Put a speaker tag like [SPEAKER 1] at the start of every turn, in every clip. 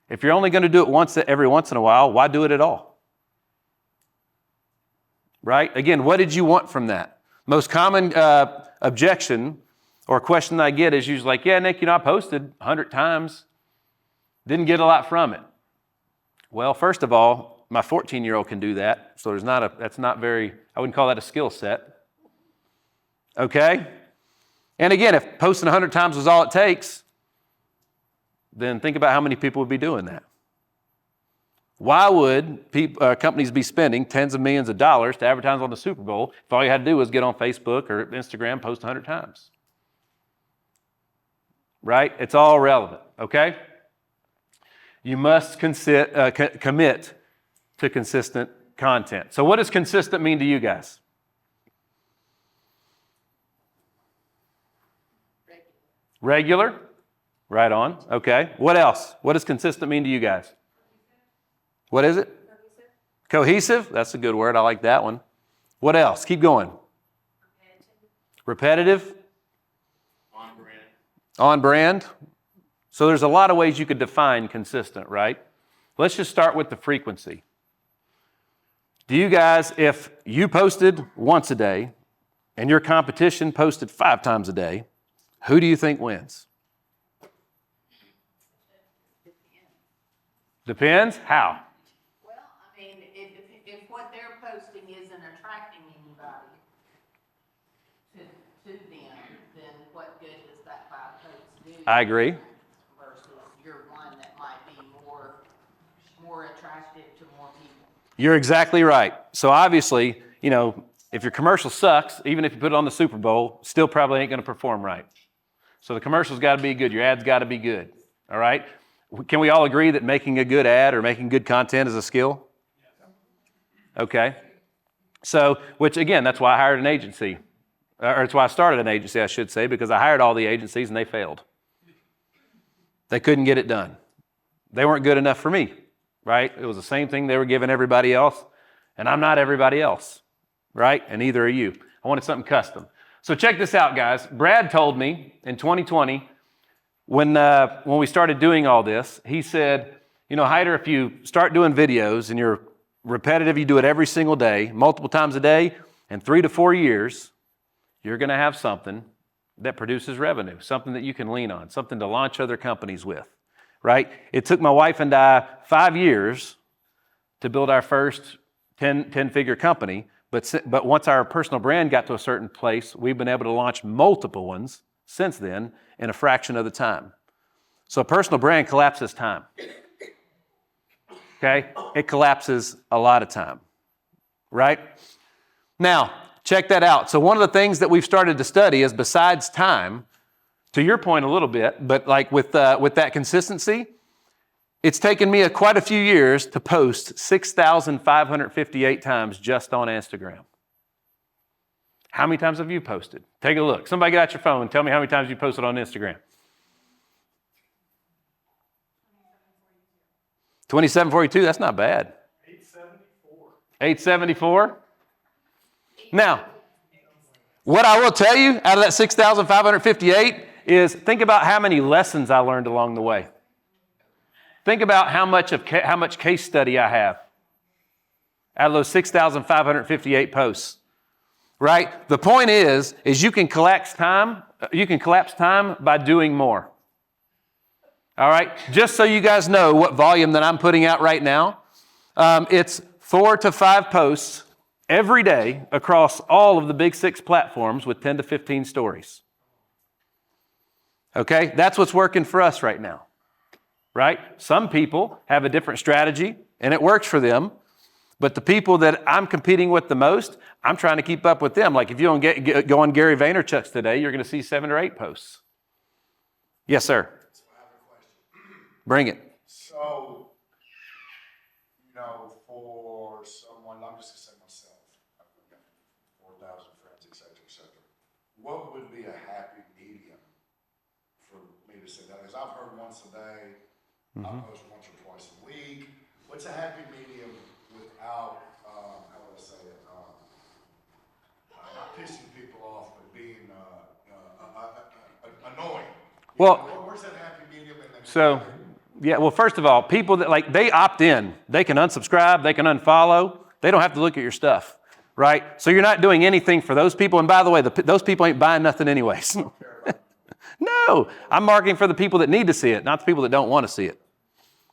[SPEAKER 1] If you're only going to do it every once in a while, why do it at all? Right? Again, what did you want from that? Most common objection or question I get is usually like, yeah, Nick, I posted 100 times, didn't get a lot from it. Well, first of all, my 14-year-old can do that, so that's not very, I wouldn't call that a skill set. Okay? And again, if posting 100 times was all it takes, then think about how many people would be doing that. Why would companies be spending tens of millions of dollars to advertise on the Super Bowl if all you had to do was get on Facebook or Instagram, post 100 times? Right? It's all relevant, okay? You must commit to consistent content. So what does consistent mean to you guys? Regular? Right on. Okay. What else? What does consistent mean to you guys? What is it? Cohesive? That's a good word. I like that one. What else? Keep going. Repetitive? On brand. On brand? So there's a lot of ways you could define consistent, right? Let's just start with the frequency. Do you guys, if you posted once a day and your competition posted 5 times a day, who do you think wins? Depends? How?
[SPEAKER 2] Well, I mean, if what they're posting isn't attracting anybody to them, then what good does that 5 posts do?
[SPEAKER 1] I agree.
[SPEAKER 2] Versus your one that might be more attractive to more people.
[SPEAKER 1] You're exactly right. So obviously, if your commercial sucks, even if you put it on the Super Bowl, still probably ain't going to perform right. So the commercial's got to be good. Your ad's got to be good. All right? Can we all agree that making a good ad or making good content is a skill? Okay. So, which again, that's why I hired an agency. Or that's why I started an agency, I should say, because I hired all the agencies and they failed. They couldn't get it done. They weren't good enough for me, right? It was the same thing they were giving everybody else, and I'm not everybody else, right? And neither are you. I wanted something custom. So check this out, guys. Brad told me in 2020, when we started doing all this, he said, Hyder, if you start doing videos and you're repetitive, you do it every single day, multiple times a day, in 3 to 4 years, you're going to have something that produces revenue, something that you can lean on, something to launch other companies with, right? It took my wife and I 5 years to build our first 10-figure company, but once our personal brand got to a certain place, we've been able to launch multiple ones since then in a fraction of the time. So a personal brand collapses time. Okay? It collapses a lot of time, right? Now, check that out. So one of the things that we've started to study is besides time, to your point a little bit, but like with that consistency, it's taken me quite a few years to post 6,558 times just on Instagram. How many times have you posted? Take a look. Somebody get out your phone and tell me how many times you posted on Instagram. 2742, that's not bad.
[SPEAKER 3] 874.
[SPEAKER 1] 874? Now, what I will tell you out of that 6,558 is think about how many lessons I learned along the way. Think about how much case study I have out of those 6,558 posts. Right? The point is you can collapse time by doing more. All right? Just so you guys know what volume that I'm putting out right now, it's 4 to 5 posts every day across all of the big 6 platforms with 10 to 15 stories. Okay? That's what's working for us right now. Right? Some people have a different strategy and it works for them. But the people that I'm competing with the most, I'm trying to keep up with them. Like if you don't go on Gary Vaynerchuk's today, you're going to see 7 or 8 posts. Yes, sir.
[SPEAKER 3] So I have a question.
[SPEAKER 1] Bring it.
[SPEAKER 3] So, for someone, I'm just going to say myself, I've got 4,000 friends, et cetera, what would be a happy medium for me to say that? Because I've heard once a day, I post once or twice a week. What's a happy medium without, how would I say it, not pissing people off, but being annoying?
[SPEAKER 1] Well,
[SPEAKER 3] where's that happy medium? And then
[SPEAKER 1] so Yeah, well, first of all, people that like, they opt in. They can unsubscribe, they can unfollow. They don't have to look at your stuff, right? So you're not doing anything for those people. And by the way, those people ain't buying nothing anyways. No, I'm marketing for the people that need to see it, not the people that don't want to see it.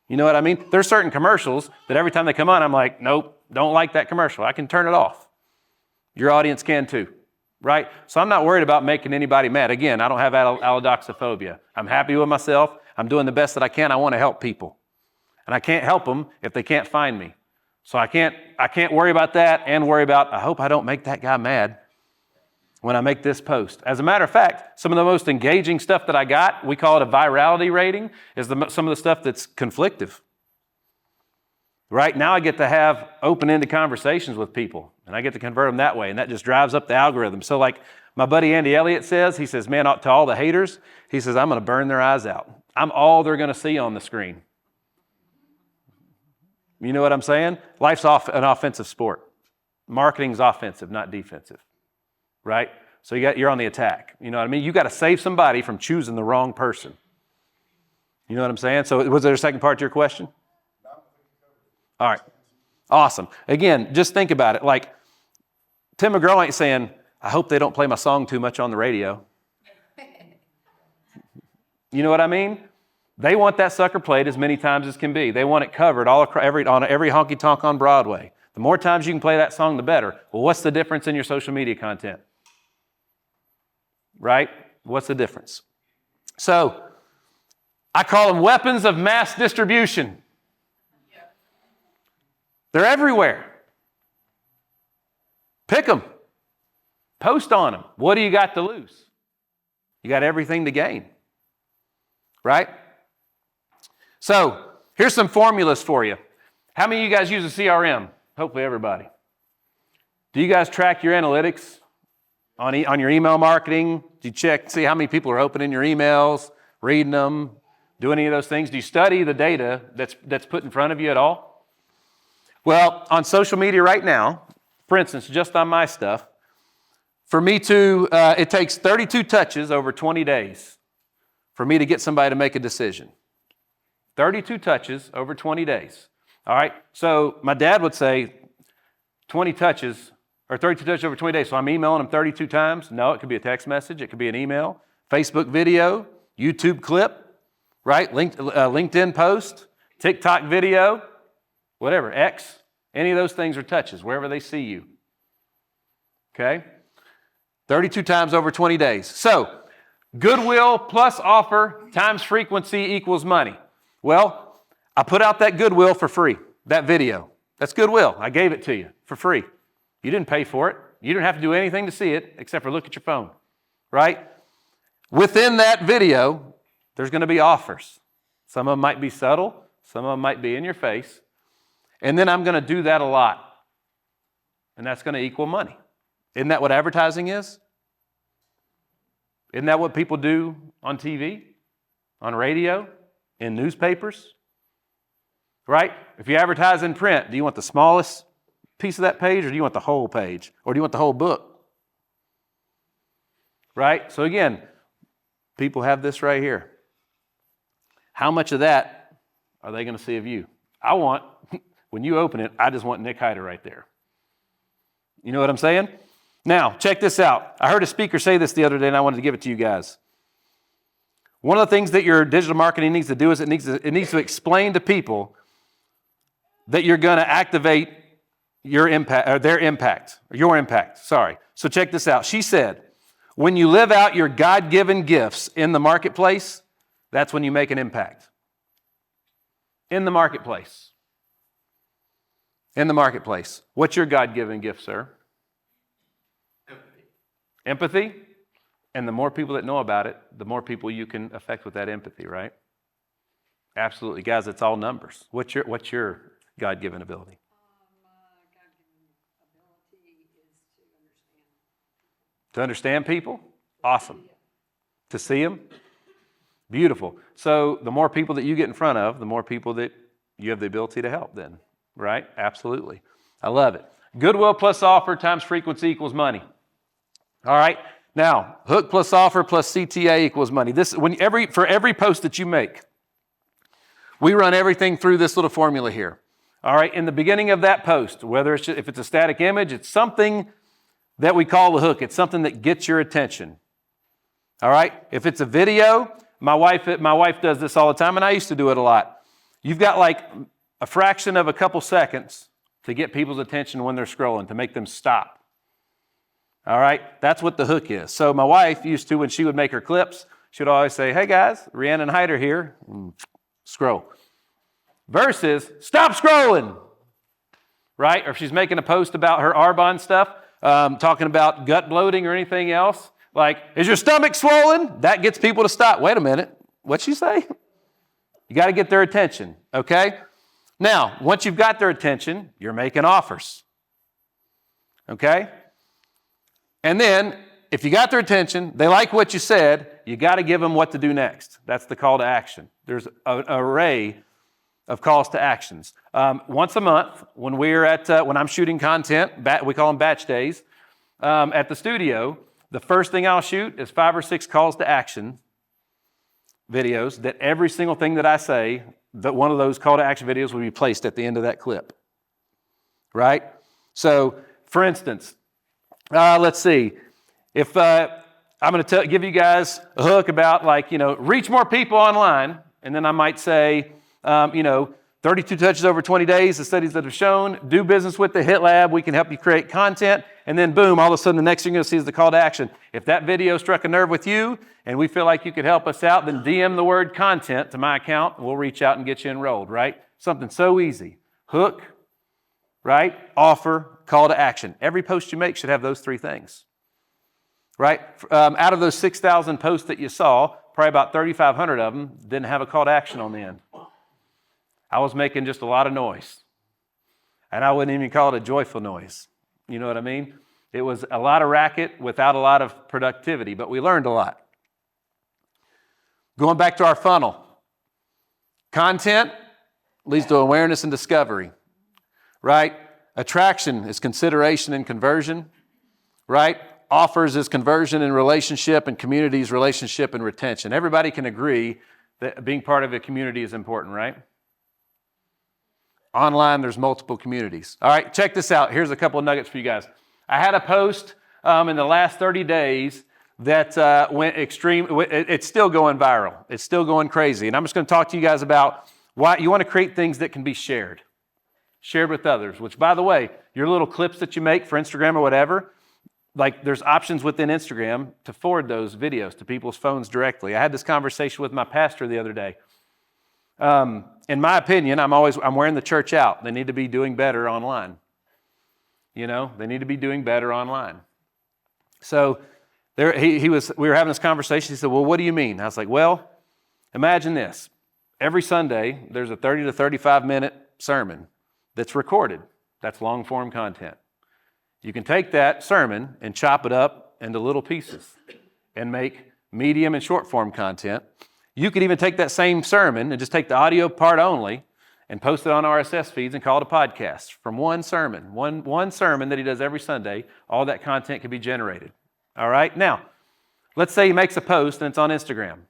[SPEAKER 1] You know what I mean? There's certain commercials that every time they come on, I'm like, nope, don't like that commercial. I can turn it off. Your audience can too, right? So I'm not worried about making anybody mad. Again, I don't have allodoxophobia. I'm happy with myself. I'm doing the best that I can. I want to help people. And I can't help them if they can't find me. So I can't worry about that and worry about, I hope I don't make that guy mad when I make this post. As a matter of fact, some of the most engaging stuff that I got, we call it a virality rating, is some of the stuff that's conflictive. Right now I get to have open-ended conversations with people, and I get to convert them that way, and that just drives up the algorithm. So like my buddy Andy Elliott says, he says, man, to all the haters, he says, I'm going to burn their eyes out. I'm all they're going to see on the screen. You know what I'm saying? Life's an offensive sport. Marketing's offensive, not defensive. Right? So you're on the attack. You know what I mean? You got to save somebody from choosing the wrong person. You know what I'm saying? So was there a second part to your question? All right. Awesome. Again, just think about it. Like Tim McGraw ain't saying, I hope they don't play my song too much on the radio. You know what I mean? They want that sucker played as many times as can be. They want it covered on every honky tonk on Broadway. The more times you can play that song, the better. Well, what's the difference in your social media content? Right? What's the difference? So, I call them weapons of mass distribution. They're everywhere. Pick them. Post on them. What do you got to lose? You got everything to gain. Right? So, here's some formulas for you. How many of you guys use a CRM? Hopefully everybody. Do you guys track your analytics on your email marketing? Do you see how many people are opening your emails, reading them, do any of those things? Do you study the data that's put in front of you at all? Well, on social media right now, for instance, just on my stuff, for me to, it takes 32 touches over 20 days for me to get somebody to make a decision. 32 touches over 20 days. All right, so my dad would say 20 touches, or 32 touches over 20 days. So I'm emailing them 32 times. No, it could be a text message. It could be an email, Facebook video, YouTube clip, right? LinkedIn post, TikTok video, whatever, X. Any of those things are touches, wherever they see you. Okay? 32 times over 20 days. So, goodwill plus offer times frequency equals money. Well, I put out that goodwill for free, that video. That's goodwill. I gave it to you for free. You didn't pay for it. You didn't have to do anything to see it except for look at your phone, right? Within that video, there's going to be offers. Some of them might be subtle. Some of them might be in your face. And then I'm going to do that a lot. And that's going to equal money. Isn't that what advertising is? Isn't that what people do on TV, on radio, in newspapers? Right? If you advertise in print, do you want the smallest piece of that page or do you want the whole page? Or do you want the whole book? Right? So again, people have this right here. How much of that are they going to see of you? I want, when you open it, I just want Nick Hyder right there. You know what I'm saying? Now, check this out. I heard a speaker say this the other day and I wanted to give it to you guys. One of the things that your digital marketing needs to do is it needs to explain to people that you're going to activate your impact, or their impact, or your impact, sorry. So check this out. She said, when you live out your God-given gifts in the marketplace, that's when you make an impact. In the marketplace. In the marketplace. What's your God-given gift, sir? Empathy. And the more people that know about it, the more people you can affect with that empathy, right? Absolutely. Guys, it's all numbers. What's your God-given ability?
[SPEAKER 4] God-given ability is
[SPEAKER 1] To understand people? Awesome. To see them? Beautiful. So the more people that you get in front of, the more people that you have the ability to help then, right? Absolutely. I love it. Goodwill plus offer times frequency equals money. All right. Now, hook plus offer plus CTA equals money. This for every post that you make, We run everything through this little formula here. All right, in the beginning of that post, whether it's if it's a static image, it's something that we call the hook. It's something that gets your attention. All right, if it's a video, my wife does this all the time, and I used to do it a lot. You've got like a fraction of a couple seconds to get people's attention when they're scrolling, to make them stop. All right, that's what the hook is. So my wife used to, when she would make her clips, she would always say, "Hey guys, Rhiannon Hyder here," and scroll. Versus, "Stop scrolling," right? Or if she's making a post about her Arbonne stuff, talking about gut bloating or anything else, like, "Is your stomach swollen?" That gets people to stop. Wait a minute, what'd she say? You got to get their attention, okay? Now, once you've got their attention, you're making offers, okay? And then, if you got their attention, they like what you said, you got to give them what to do next. That's the call to action. There's an array of calls to actions. Once a month, when when I'm shooting content, we call them batch days, at the studio, the first thing I'll shoot is 5 or 6 calls to action videos that every single thing that I say, that one of those call to action videos will be placed at the end of that clip, right? So, for instance, let's see. If I'm going to give you guys a hook about, like, reach more people online, and then I might say, 32 touches over 20 days, the studies that have shown, do business with the Hit Lab, we can help you create content, and then boom, all of a sudden the next thing you're going to see is the call to action. If that video struck a nerve with you, and we feel like you could help us out, then DM the word content to my account, and we'll reach out and get you enrolled, right? Something so easy. Hook, right? Offer, call to action. Every post you make should have those 3 things, right? Out of those 6,000 posts that you saw, probably about 3,500 of them didn't have a call to action on the end. I was making just a lot of noise. And I wouldn't even call it a joyful noise. You know what I mean? It was a lot of racket without a lot of productivity, but we learned a lot. Going back to our funnel. Content leads to awareness and discovery, right? Attraction is consideration and conversion, right? Offers is conversion and relationship, and community is relationship and retention. Everybody can agree that being part of a community is important, right? Online, there's multiple communities. All right, check this out. Here's a couple of nuggets for you guys. I had a post in the last 30 days that went extreme. It's still going viral. It's still going crazy. And I'm just going to talk to you guys about why you want to create things that can be shared with others, which, by the way, your little clips that you make for Instagram or whatever, like, there's options within Instagram to forward those videos to people's phones directly. I had this conversation with my pastor the other day. In my opinion, I'm wearing the church out. They need to be doing better online. They need to be doing better online. So we were having this conversation. He said, "Well, what do you mean?" I was like, "Well, imagine this. Every Sunday, there's a 30 to 35-minute sermon that's recorded. That's long-form content. You can take that sermon and chop it up into little pieces and make medium and short-form content. You could even take that same sermon and just take the audio part only and post it on RSS feeds and call it a podcast from one sermon. One sermon that he does every Sunday, all that content can be generated. All right? Now, let's say he makes a post and it's on Instagram.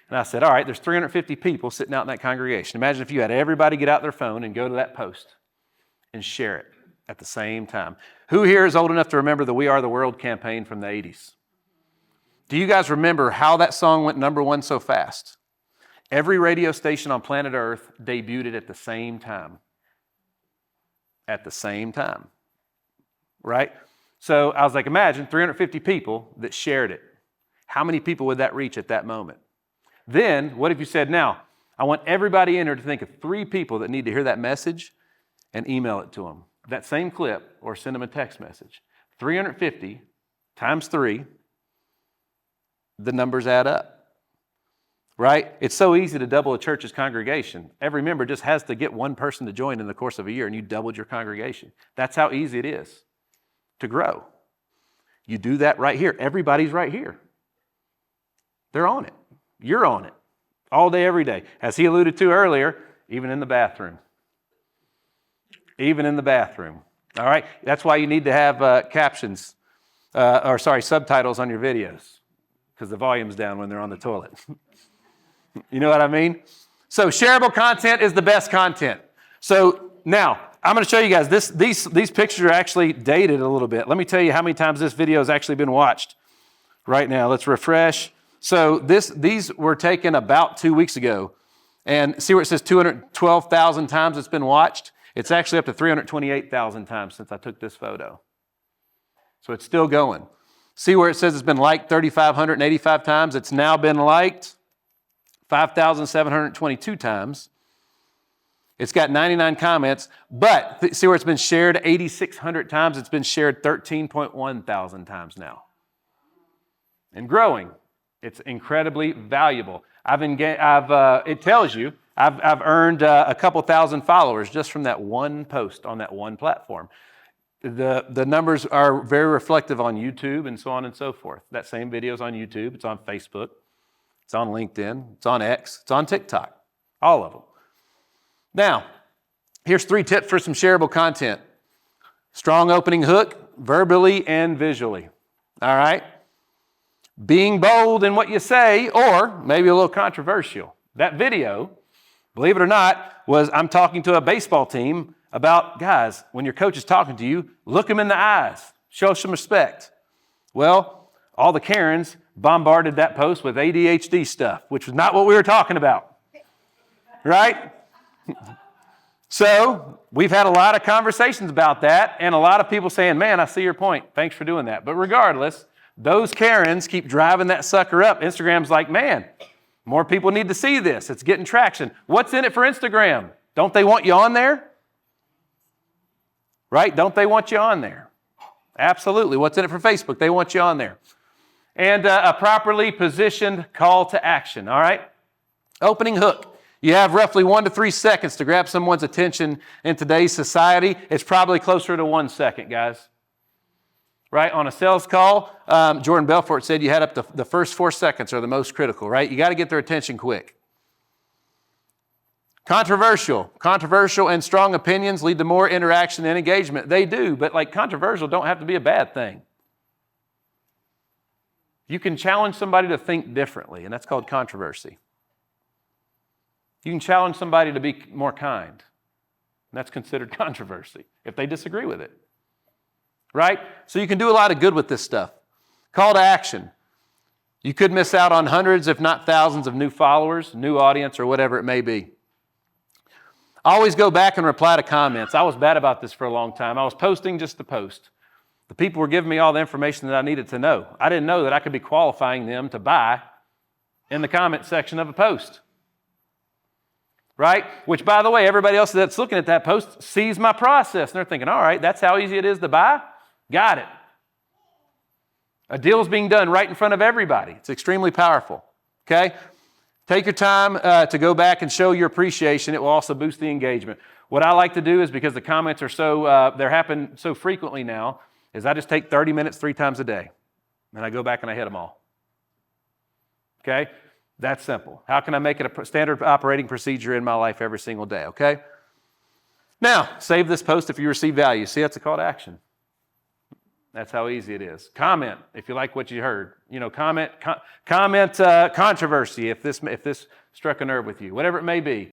[SPEAKER 1] And I said, all right, there's 350 people sitting out in that congregation. Imagine if you had everybody get out their phone and go to that post and share it at the same time. Who here is old enough to remember the We Are the World campaign from the 80s? Do you guys remember how that song went #1 so fast? Every radio station on planet Earth debuted it at the same time. At the same time, right? So I was like, imagine 350 people that shared it. How many people would that reach at that moment? Then, what if you said, now, I want everybody in here to think of 3 people that need to hear that message and email it to them. That same clip, or send them a text message. 350 times 3, the numbers add up. Right? It's so easy to double a church's congregation. Every member just has to get one person to join in the course of a year, and you doubled your congregation. That's how easy it is to grow. You do that right here. Everybody's right here. They're on it. You're on it. All day, every day. As he alluded to earlier, even in the bathroom. Even in the bathroom. All right? That's why you need to have subtitles on your videos, because the volume's down when they're on the toilet. You know what I mean? So shareable content is the best content. So now I'm going to show you guys these pictures are actually dated a little bit. Let me tell you how many times this video has actually been watched right now. Let's refresh. So these were taken about 2 weeks ago. And see where it says 212,000 times it's been watched? It's actually up to 328,000 times since I took this photo. So it's still going. See where it says it's been liked 3,585 times? It's now been liked 5,722 times. It's got 99 comments, but see where it's been shared 8,600 times? It's been shared 13.1 thousand times now. And growing. It's incredibly valuable. It tells you I've earned a couple thousand followers just from that one post on that one platform. The numbers are very reflective on YouTube and so on and so forth. That same video is on YouTube. It's on Facebook. It's on LinkedIn. It's on X. It's on TikTok. All of them. Now, here's 3 tips for some shareable content. Strong opening hook, verbally and visually. All right? Being bold in what you say, or maybe a little controversial. That video, believe it or not, was I'm talking to a baseball team about, guys, when your coach is talking to you, look him in the eyes, show some respect. Well, all the Karens bombarded that post with ADHD stuff, which was not what we were talking about, right? So we've had a lot of conversations about that, and a lot of people saying, man, I see your point. Thanks for doing that. But regardless, those Karens keep driving that sucker up. Instagram's like, man, more people need to see this. It's getting traction. What's in it for Instagram? Don't they want you on there? Right? Don't they want you on there? Absolutely. What's in it for Facebook? They want you on there. And a properly positioned call to action, all right? Opening hook. You have roughly 1 to 3 seconds to grab someone's attention in today's society. It's probably closer to 1 second, guys. Right? On a sales call, Jordan Belfort said you had up to the first 4 seconds are the most critical, right? You got to get their attention quick. Controversial and strong opinions lead to more interaction and engagement. They do, but like controversial don't have to be a bad thing. You can challenge somebody to think differently, and that's called controversy. You can challenge somebody to be more kind, and that's considered controversy if they disagree with it. Right? So you can do a lot of good with this stuff. Call to action. You could miss out on hundreds, if not thousands, of new followers, new audience, or whatever it may be. Always go back and reply to comments. I was bad about this for a long time. I was posting just to post. The people were giving me all the information that I needed to know. I didn't know that I could be qualifying them to buy in the comment section of a post. Right? Which, by the way, everybody else that's looking at that post sees my process. And they're thinking, all right, that's how easy it is to buy? Got it. A deal is being done right in front of everybody. It's extremely powerful. Okay? Take your time to go back and show your appreciation. It will also boost the engagement. What I like to do is, because the comments are they happen so frequently now, is I just take 30 minutes 3 times a day. And I go back and I hit them all. Okay? That's simple. How can I make it a standard operating procedure in my life every single day? Okay? Now, save this post if you receive value. See, that's a call to action. That's how easy it is. Comment if you like what you heard. Comment controversy if this struck a nerve with you. Whatever it may be.